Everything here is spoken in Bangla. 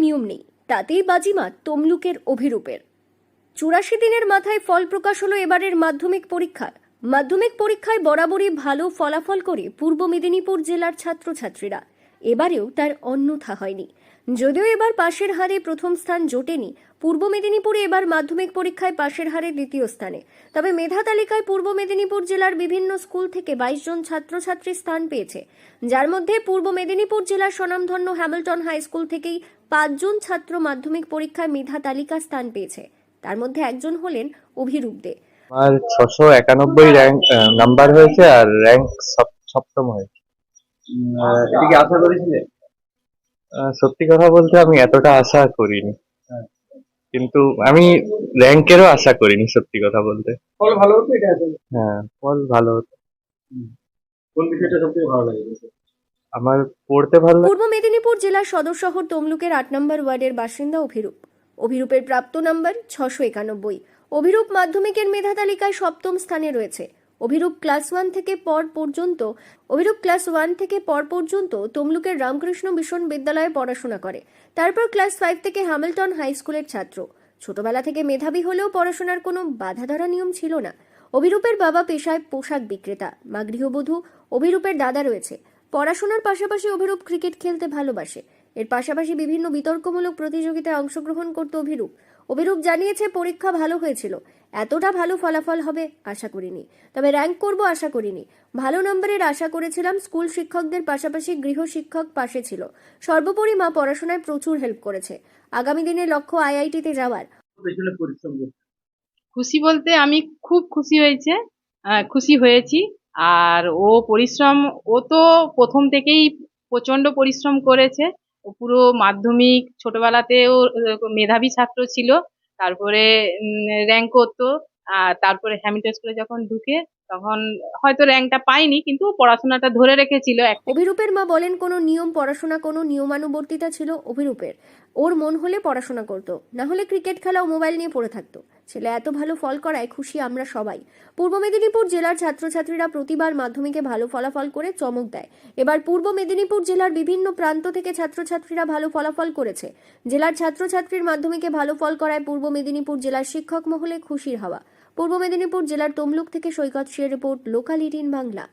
নিয়ম নেই, তাতেই বাজিমাত তমলুকের অভিরূপের। 84 দিনের মাথায় ফল প্রকাশ হলো এবারের মাধ্যমিক পরীক্ষার। মাধ্যমিক পরীক্ষায় বরাবরই ভালো ফলাফল করে পূর্ব মেদিনীপুর জেলার ছাত্রছাত্রীরা। এবারেও তার অন্যথা হয়নি। যদিও এবার পাশের হারে প্রথম স্থান জোটেনি, পূর্ব মেদিনীপুরে এবার মাধ্যমিক পরীক্ষায় পাশের হারে দ্বিতীয় স্থানে। তবে মেধা তালিকায় পূর্ব মেদিনীপুর জেলার বিভিন্ন স্কুল থেকে 22 জন ছাত্রছাত্রী স্থান পেয়েছে, যার মধ্যে পূর্ব মেদিনীপুর জেলার স্বনামধন্য হ্যামিল্টন হাই স্কুল থেকেই 5 জন ছাত্র মাধ্যমিক পরীক্ষায় মেধা তালিকা স্থান পেয়েছে। তার মধ্যে একজন হলেন অভিরূপ দে। আমার 691 র্যাঙ্ক নাম্বার হয়েছে আর র্যাঙ্ক সপ্তম হয়েছে। এটা কি আশা করেছিলে? সত্যি কথা বলতে আমি এতটা আশা করিনি, কিন্তু আমি র্যাঙ্কেরও আশা করিনি সত্যি কথা বলতে। ফল ভালো হতো এটা আসলে। হ্যাঁ, ফল ভালো হতো। কোন বিষয়টা সবথেকে ভালো লাগে? আমার পড়তে ভালো লাগে। পূর্ব মেদিনীপুর জেলার সদর শহর তমলুকের 8 নম্বর ওয়ার্ডের বাসিন্দা অভিরূপ। অভিরূপের প্রাপ্ত নাম্বার 691। অভিরূপ মাধ্যমিকের মেধা তালিকায় সপ্তম স্থানে রয়েছে। অভিরূপ ক্লাস 1 থেকে পর পর্যন্ত তমলুকের রামকৃষ্ণ মিশন বিদ্যালয়ে পড়াশোনা করে। তারপর ক্লাস 5 থেকে হ্যামিল্টন হাই স্কুলের ছাত্র। ছোটবেলা থেকে মেধাবী হলেও পড়াশোনার কোনো বাধা ধরা নিয়ম ছিল না। অভিরূপের বাবা পেশায় পোশাক বিক্রেতা, মা গৃহবধূ। অভিরূপের দাদা রয়েছে। পড়াশোনার পাশাপাশি অভিরূপ ক্রিকেট খেলতে ভালোবাসে। এর পাশাপাশি বিভিন্ন বিতর্কমূলক প্রতিযোগিতায় অংশগ্রহণ করত অভিরূপ। অভিরূপ জানিয়েছে, পরীক্ষা ভালো হয়েছিল, এতটা ভালো ফলাফল হবে আশা করিনি, তবে র্যাঙ্ক করব আশা করিনি। ভালো নম্বরের আশা করেছিলাম। স্কুল শিক্ষকদের পাশাপাশি গৃহ শিক্ষক পাশে ছিল। সর্বোপরি মা পড়াশোনায় প্রচুর হেল্প করেছে। আগামী দিনে লক্ষ্য আইআইটিতে যাওয়ার। পেছনে পরিশ্রম করতে খুশি বলতে আমি খুব খুশি হয়েছি। আর ও তো প্রথম থেকেই প্রচন্ড পরিশ্রম করেছে। ও পুরো মাধ্যমিক ছোটবেলাতেও মেধাবী ছাত্র ছিল, তারপরে র্যাঙ্ক করতো। আর তারপরে হ্যামিল্টন স্কুলে যখন ঢুকে তখন হয়তো র্যাঙ্কটা পাইনি, কিন্তু ও পড়াশোনাটা ধরে রেখেছিল। অভিরূপের মা বলেন, কোনো নিয়মানুবর্তিতা ছিল অভিরূপের। ওর মন হলে পড়াশোনা করতো, না হলে ক্রিকেট খেলা ও মোবাইল নিয়ে পড়ে থাকতো। ছেলে এত ভালো ফল করায় খুশি আমরা সবাই। পূর্ব মেদিনীপুর জেলার ছাত্রছাত্রীরা প্রতিবার মাধ্যমিকে ভালো ফলাফল করে চমক দেয়। এবার পূর্ব মেদিনীপুর জেলার বিভিন্ন প্রান্ত থেকে ছাত্রছাত্রীরা ভালো ফলাফল করেছে। জেলার ছাত্রছাত্রীর মাধ্যমিকে ভালো ফল করায় পূর্ব মেদিনীপুর জেলার শিক্ষক মহলে খুশির হাওয়া। পূর্ব মেদিনীপুর জেলার তমলুক থেকে সৈকত শের রিপোর্ট, লোকাল 18 বাংলা।